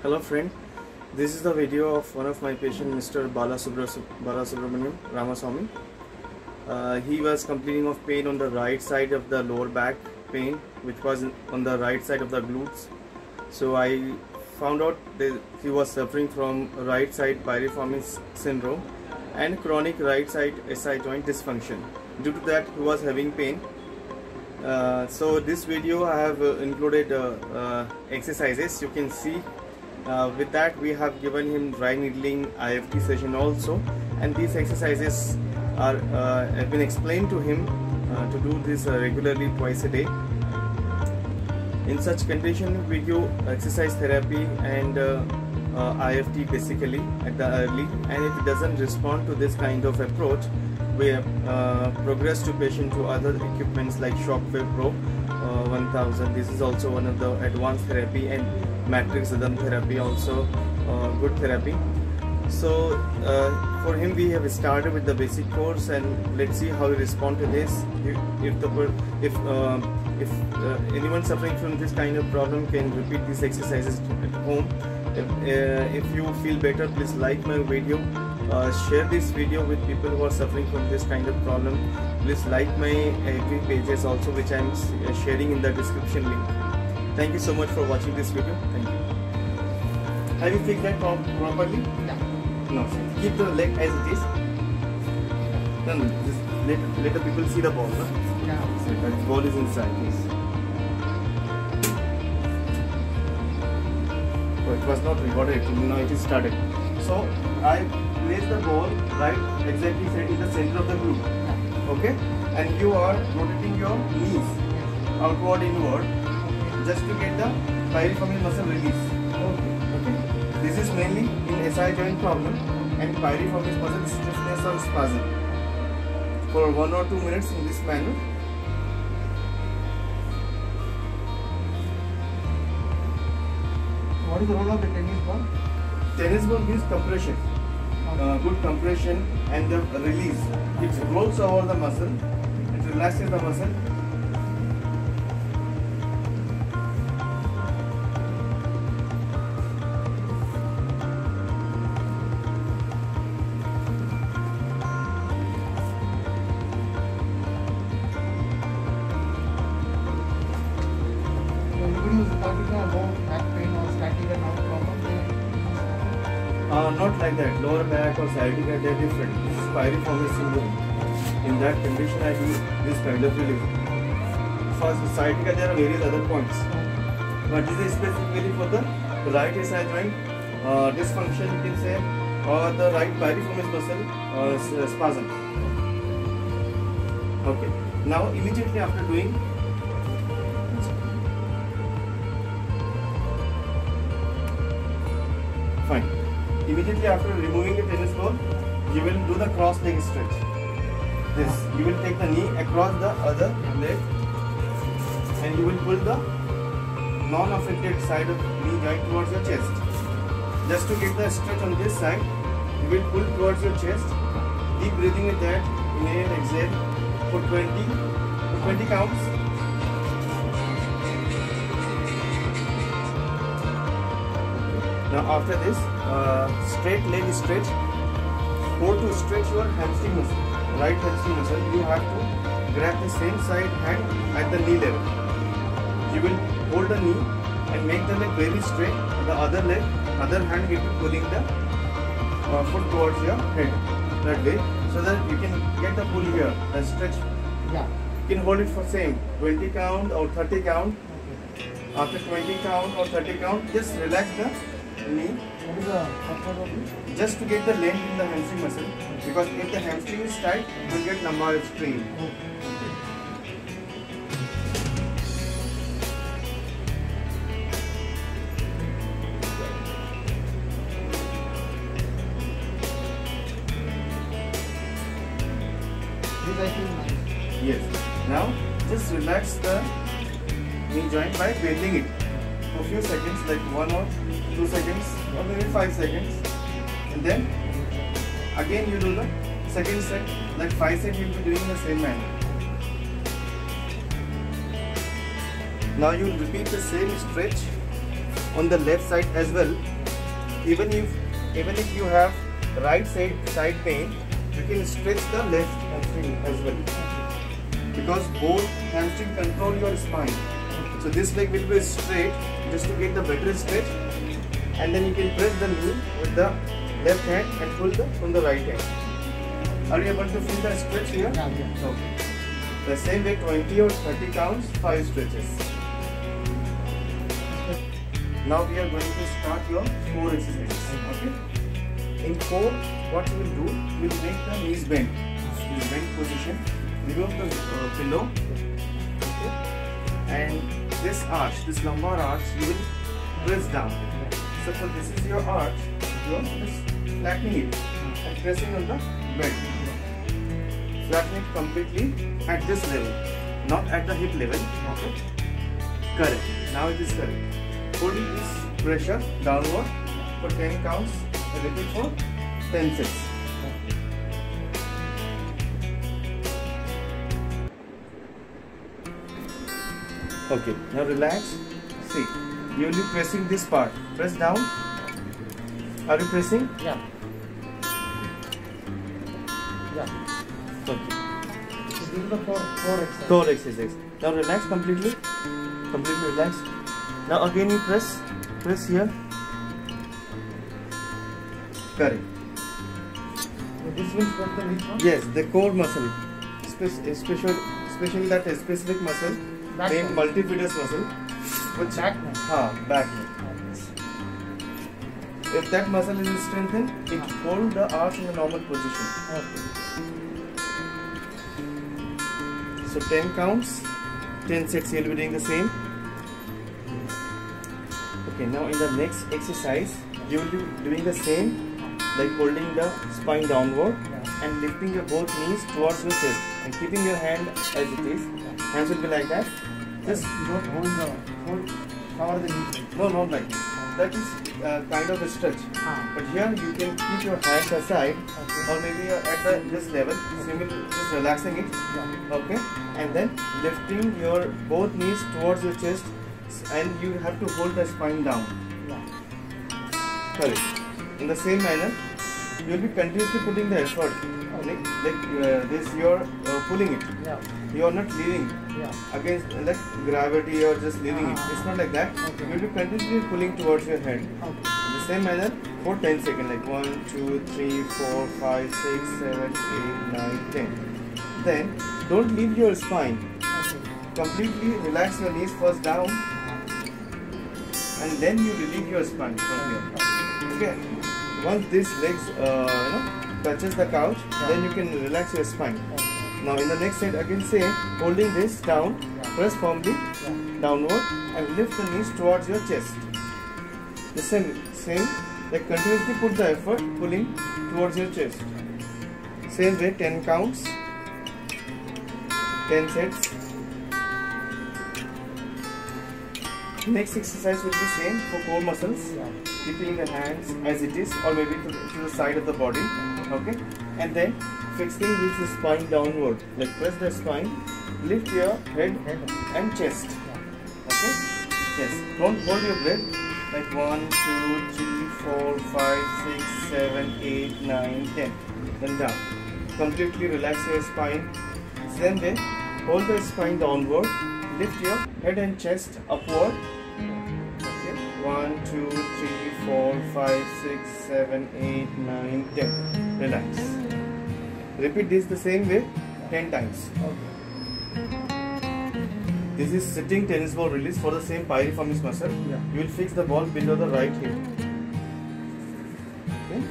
Hello friend, this is the video of one of my patients, Mr. Balasubramaniam Ramaswamy. He was complaining of pain on the right side of the lower back pain, which was on the right side of the glutes. So I found out that he was suffering from right side piriformis syndrome and chronic right side SI joint dysfunction. Due to that, he was having pain. So this video I have included exercises. You can see with that we have given him dry needling IFT session also, and these exercises are have been explained to him to do this regularly twice a day. In such condition we give exercise therapy and IFT basically at the early, and if it doesn't respond to this kind of approach, we progress to patient to other equipments like Shockwave Pro 1000. This is also one of the advanced therapy, and matrix rhythm therapy also good therapy. So for him we have started with the basic course, and let's see how he respond to this. If anyone suffering from this kind of problem can repeat these exercises at home. If you feel better, please like my video, share this video with people who are suffering from this kind of problem. Please like my FB pages also, which I am sharing in the description link. Thank you so much for watching this video. Thank you. Have you fixed that properly? Yeah. No. Keep the leg as it is. No, just let the people see the ball. No? Yeah. So that ball is inside. Yes. Oh, it was not recorded. Now it is started. So I place the ball right exactly set in the center of the glute. Okay, and you are rotating your knees outward, inward, just to get the piriformis muscle release. Okay. This is mainly in SI joint problem and piriformis muscle stiffness or spasm. For 1 or 2 minutes in this manner. What is the role of the tennis ball? Tennis ball gives compression, good compression, and the release. It rolls over the muscle, it relaxes the muscle. Anybody who is talking about back pain or sciatica nerve problem, Not like that. Lower back or sciatica, they are different. This is piriformis syndrome. In that condition, I do this kind of relief. For sciatica, there are various other points, but this is specifically for the right SI joint dysfunction, you can say, or the right piriformis muscle spasm. Okay. Now, immediately after doing. Fine. Immediately after removing the tennis ball, you will do the cross leg stretch. This, you will take the knee across the other leg, and you will pull the non-affected side of knee joint towards your chest. Just to get the stretch on this side, you will pull towards your chest. Keep breathing with that. Inhale, exhale for 20 counts. Now after this, straight leg stretch. For to stretch your hamstring muscle, right hamstring muscle, you have to grab the same side hand at the knee level. You will hold the knee and make the leg very straight. The other hand will be pulling the foot towards your head. That way, so that you can get the pull here, the stretch. yeah. You can hold it for same 20 count or 30 count. Okay. After 20 count or 30 count, just relax the knee. What is the purpose of this? Just to get the length in the hamstring muscle, because if the hamstring is tight, you will get lumbar strain. This I feel nice. Yes. Now just relax the knee joint by bending it for a few seconds, like 1 or 2 seconds or maybe 5 seconds, and then again you do the second set, like 5 sets you will be doing in the same manner. Now you will repeat the same stretch on the left side as well. Even if you have right side pain, you can stretch the left hamstring as well, because both hamstring control your spine. So this leg will be straight just to get the better stretch, and then you can press the knee with the left hand and pull from the right hand. Are you able to feel the stretch here? Yeah. Okay. The same way, 20 or 30 counts, 5 stretches. Now we are going to start your core exercises. Okay. In core, what you will do, you will make the knees bend. This bend position. Remove the pillow. Okay. And this arch, this lumbar arch, you will press down. So for this is your arch, you are just flattening it and pressing on the bed. Flatten it completely at this level, not at the hip level. Okay. Correct. Now it is correct. Holding this pressure downward for 10 counts and repeat for 10 sets. Okay, now relax. See, you will be pressing this part. Press down. Are you pressing? Yeah. Okay. So this is the core exercise. Core exercise. Now relax completely. Completely relax. Now again you press here. Correct. So this will strengthen which one? Yes, the core muscle, especially that specific muscle, Back named one. multifidus muscle, which Back one. back. If that muscle is strengthened, it hold the arch in a normal position. Okay. So 10 counts, 10 sets. You will be doing the same. Okay, now in the next exercise, you will be doing the same, like holding the spine downward and lifting your both knees towards your chest and keeping your hand as it is. Hands will be like that. Just You don't cover the knee. no, not like this. That is kind of a stretch. But here you can keep your hands aside, Okay. or maybe at this level, just relaxing it. Yeah. Okay, and then lifting your both knees towards your chest, and you have to hold the spine down. Yeah. Correct. In the same manner, you will be continuously putting the effort. Like this, you are pulling it. Yeah. You are not leaning Yeah. against like gravity or just leaning it. It's not like that. Okay. You will be continuously pulling towards your head. Okay. In the same manner for 10 seconds, like 1, 2, 3, 4, 5, 6, 7, 8, 9, 10. Then don't leave your spine. Okay. Completely relax your knees first down, and then you relieve your spine from here. Okay. Once these legs touches the couch, then you can relax your spine. Now in the next set, again say holding this down, press firmly downward and lift the knees towards your chest. The same, like continuously put the effort pulling towards your chest. Same way, 10 counts, 10 sets. Next exercise will be same for core muscles, keeping the hands as it is or maybe to the side of the body. Okay, and then fixing with the spine downward, like press the spine, lift your head and chest. Okay, yes, don't hold your breath, like 1, 2, 3, 4, 5, 6, 7, 8, 9, 10, then down. Completely relax your spine. Same way, hold the spine downward, lift your head and chest upward. Okay, 1, 2, 3, 4, 5, 6, 7, 8, 9, 10. Relax. Repeat this the same way 10 times. This is sitting tennis ball release for the same piriformis muscle. You will fix the ball below the right hip. Okay.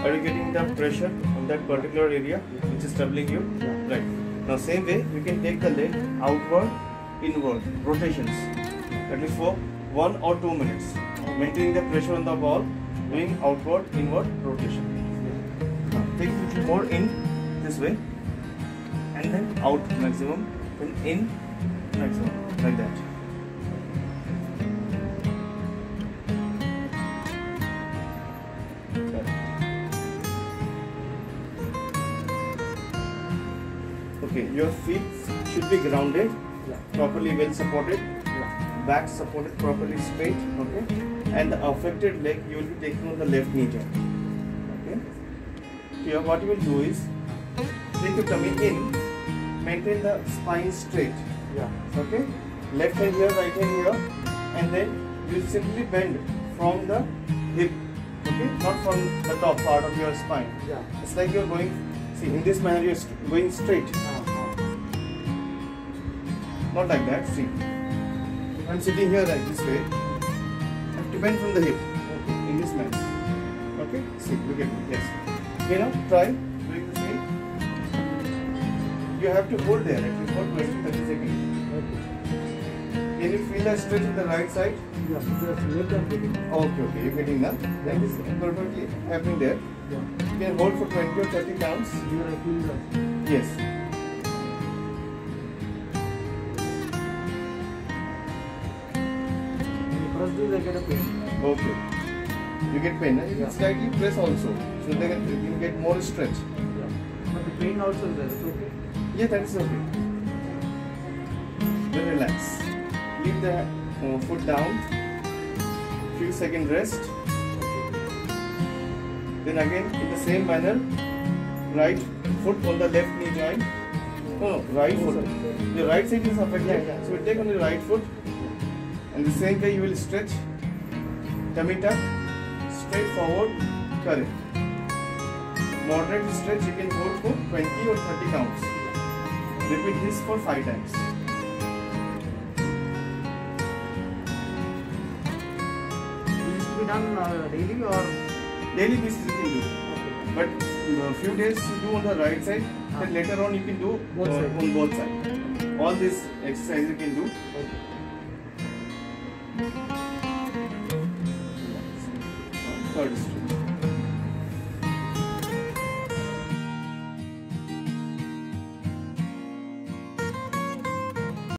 Are you getting the pressure on that particular area which is troubling you? Right. Now same way you can take the leg outward, inward, rotations. At least for 1 or 2 minutes. Maintaining the pressure on the ball, doing outward, inward rotation. Now take a little more in this way and then out maximum, then in maximum, like that. Okay, your feet should be grounded, properly well supported. back supported properly straight, okay, and the affected leg you will be taking on the left knee joint, okay. Here what you will do is take your tummy in, maintain the spine straight, Yeah. okay, left hand here, right hand here, and then you simply bend from the hip, okay, not from the top part of your spine. Yeah. It's like you're going, see, in this manner you're going straight, not like that. See, I'm sitting here like this way. I have to bend from the hip, in this manner. Okay, see, look at me. Yes. Okay, now try doing the same. You have to hold there at least for 20-30 seconds. Okay. Can you feel the stretch on the right side? Yeah. Because left I'm getting. Okay, you're getting that. That is perfectly happening there. Yeah. You can hold for 20 or 30 counts. Here I feel that. Yes. When you press this, I get a pain. Okay. You get pain. You Yeah. can slightly press also, so that you can get more stretch. Yeah. But the pain also is there. It's okay. Yeah, that is okay. Then relax. Leave the foot down. Few second rest. Then again, in the same manner, right foot on the left knee joint. No, right foot. The right side is affected. Yeah. So we take on the right foot. And the same way you will stretch. Tummy tuck. Straight forward. Correct. Moderate stretch you can hold for 20 or 30 counts. Repeat this for 5 times. It needs to be done daily or. Daily basis you can do. Okay. But few days you do on the right side, then later on you can do Both sides. on both sides. All this exercise you can do. Okay. Third stretch.